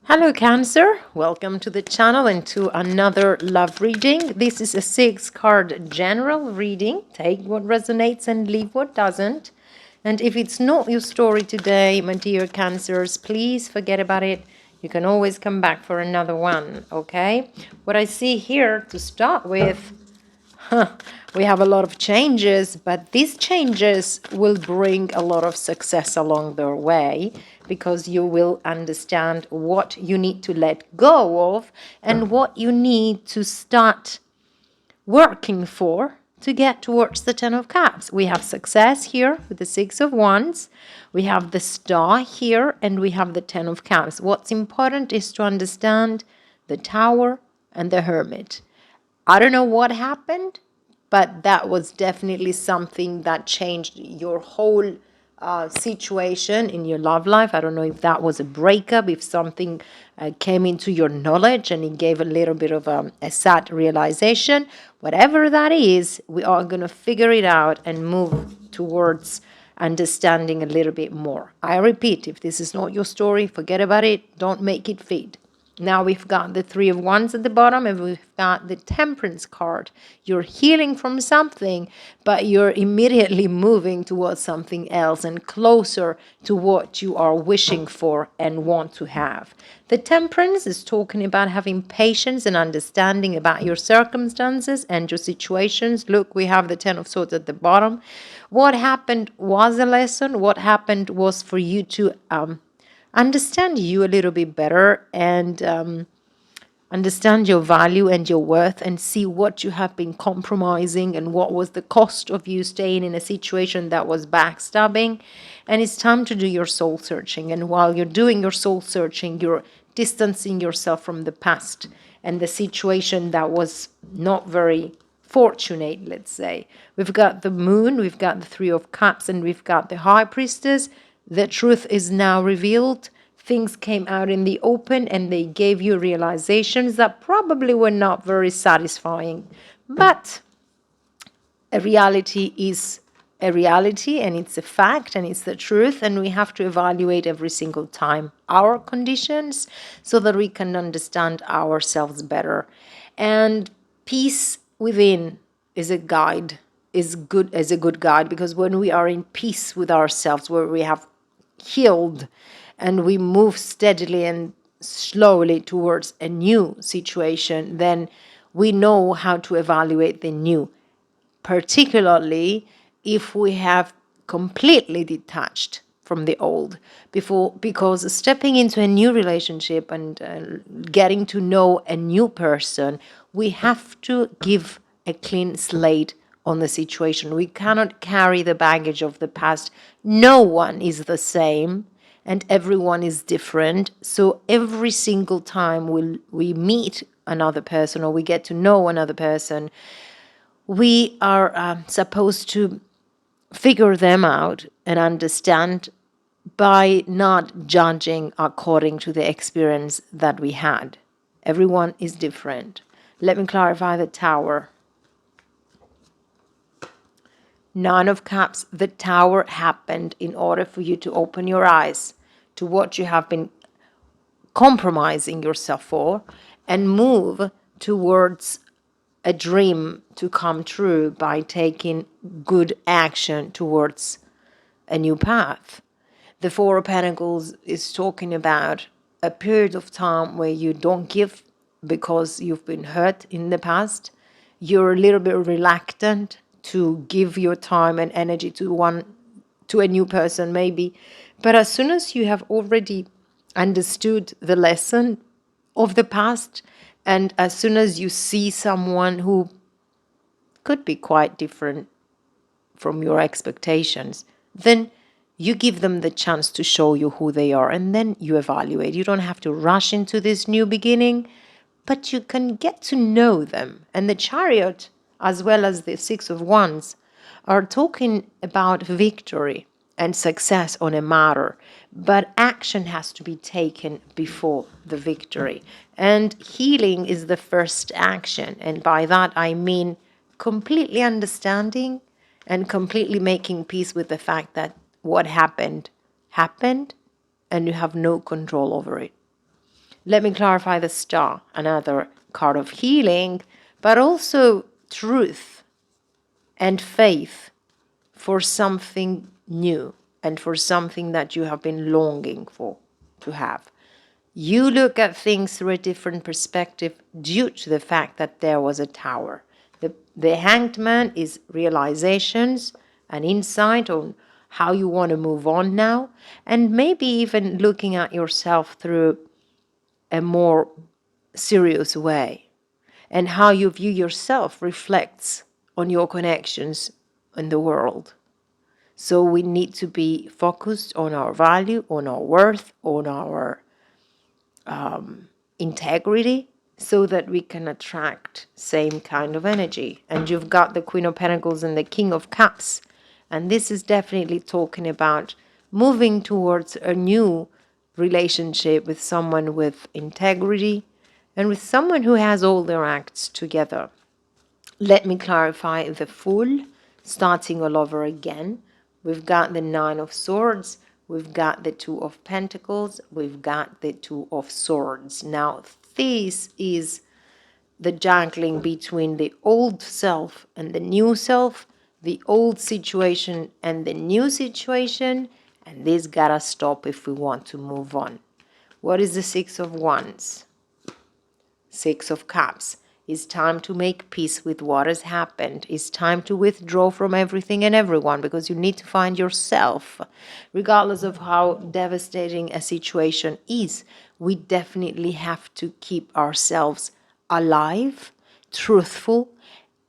Hello Cancer, welcome to the channel and to another love reading. This is a 6-card general reading. Take what resonates and leave what doesn't. And if it's not your story today, my dear Cancers, please forget about it. You can always come back for another one, okay? What I see here to start with, we have a lot of changes, but these changes will bring a lot of success along their way because you will understand what you need to let go of and what you need to start working for to get towards the Ten of Cups. We have success here with the Six of Wands. We have the Star here and we have the Ten of Cups. What's important is to understand the Tower and the Hermit. I don't know what happened, but that was definitely something that changed your whole situation in your love life. I don't know if that was a breakup, if something came into your knowledge and it gave a little bit of a sad realization. Whatever that is, we are going to figure it out and move towards understanding a little bit more. I repeat, if this is not your story, forget about it. Don't make it fit. Now we've got the Three of Wands at the bottom and we've got the Temperance card. You're healing from something, but you're immediately moving towards something else and closer to what you are wishing for and want to have. The Temperance is talking about having patience and understanding about your circumstances and your situations. Look, we have the Ten of Swords at the bottom. What happened was a lesson. What happened was for you to understand you a little bit better and understand your value and your worth and see what you have been compromising and what was the cost of you staying in a situation that was backstabbing. And it's time to do your soul searching. And while you're doing your soul searching, you're distancing yourself from the past and the situation that was not very fortunate, let's say. We've got the Moon, we've got the Three of Cups, and we've got the High Priestess. The truth is now revealed. Things came out in the open and they gave you realizations that probably were not very satisfying. But a reality is a reality and it's a fact and it's the truth, and we have to evaluate every single time our conditions so that we can understand ourselves better. And peace within is a guide, is good as a good guide, because when we are in peace with ourselves, where we have healed and we move steadily and slowly towards a new situation, then we know how to evaluate the new, particularly if we have completely detached from the old because stepping into a new relationship and getting to know a new person, we have to give a clean slate on the situation. We cannot carry the baggage of the past. No one is the same and everyone is different. So every single time we meet another person or we get to know another person, we are supposed to figure them out and understand by not judging according to the experience that we had. Everyone is different. Let me clarify the Tower. Nine of Cups, the Tower happened in order for you to open your eyes to what you have been compromising yourself for and move towards a dream to come true by taking good action towards a new path. The Four of Pentacles is talking about a period of time where you don't give because you've been hurt in the past. You're a little bit reluctant to give your time and energy to a new person maybe. But as soon as you have already understood the lesson of the past, and as soon as you see someone who could be quite different from your expectations, then you give them the chance to show you who they are, and then you evaluate. You don't have to rush into this new beginning, but you can get to know them. And the Chariot, as well as the Six of Wands, are talking about victory and success on a matter, but action has to be taken before the victory. And healing is the first action, and by that I mean completely understanding and completely making peace with the fact that what happened, happened, and you have no control over it. Let me clarify the star, another card of healing, but also truth and faith for something new and for something that you have been longing for to have. You look at things through a different perspective due to the fact that there was a tower. The Hanged Man is realizations and insight on how you want to move on now, and maybe even looking at yourself through a more serious way. And how you view yourself reflects on your connections in the world. So we need to be focused on our value, on our worth, on our integrity, so that we can attract same kind of energy. And you've got the Queen of Pentacles and the King of Cups. And this is definitely talking about moving towards a new relationship with someone with integrity and with someone who has all their acts together. Let me clarify the Fool, starting all over again. We've got the Nine of Swords, we've got the Two of Pentacles, we've got the Two of Swords. Now, this is the juggling between the old self and the new self, the old situation and the new situation, and this gotta stop if we want to move on. What is the Six of Wands? Six of Cups. It's time to make peace with what has happened. It's time to withdraw from everything and everyone, because you need to find yourself. Regardless of how devastating a situation is, we definitely have to keep ourselves alive, truthful,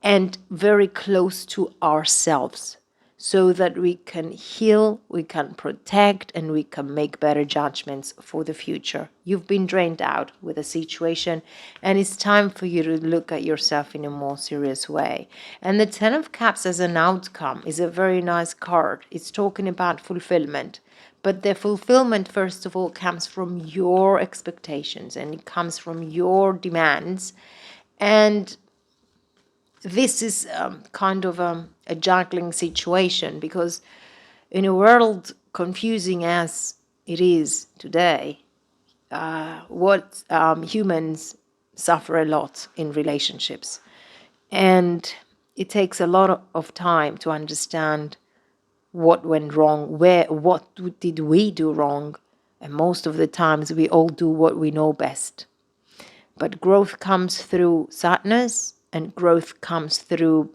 and very close to ourselves, so that we can heal, we can protect, and we can make better judgments for the future. You've been drained out with a situation, and it's time for you to look at yourself in a more serious way. And the Ten of Cups as an outcome is a very nice card. It's talking about fulfillment. But the fulfillment, first of all, comes from your expectations, and it comes from your demands. And this is kind of a juggling situation, because in a world confusing as it is today, humans suffer a lot in relationships. And it takes a lot of time to understand what went wrong, what did we do wrong. And most of the times we all do what we know best. But growth comes through sadness, and growth comes through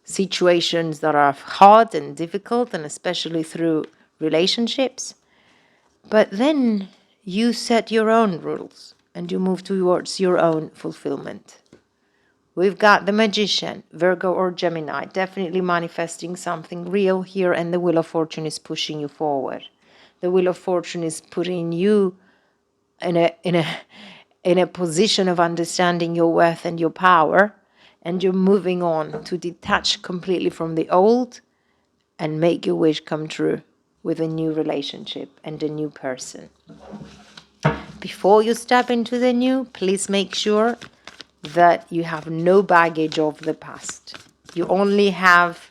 situations that are hard and difficult, and especially through relationships. But then you set your own rules and you move towards your own fulfillment. We've got the Magician, Virgo or Gemini, definitely manifesting something real here, and the Wheel of Fortune is pushing you forward. The Wheel of Fortune is putting you in a position of understanding your worth and your power, and you're moving on to detach completely from the old and make your wish come true with a new relationship and a new person. Before you step into the new, please make sure that you have no baggage of the past. You only have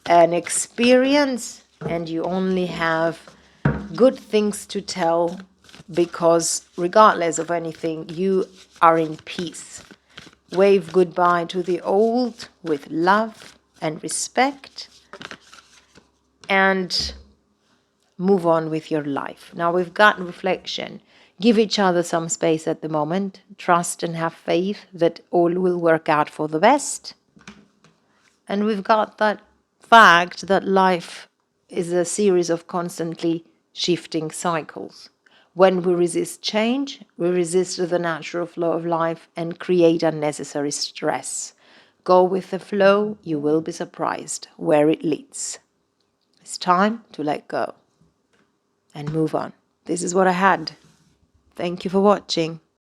an experience, and you only have good things to tell, because regardless of anything, you are in peace. Wave goodbye to the old with love and respect, and move on with your life. Now we've got reflection. Give each other some space at the moment. Trust and have faith that all will work out for the best. And we've got that fact that life is a series of constantly shifting cycles. When we resist change, we resist the natural flow of life and create unnecessary stress. Go with the flow, you will be surprised where it leads. It's time to let go and move on. This is what I had. Thank you for watching.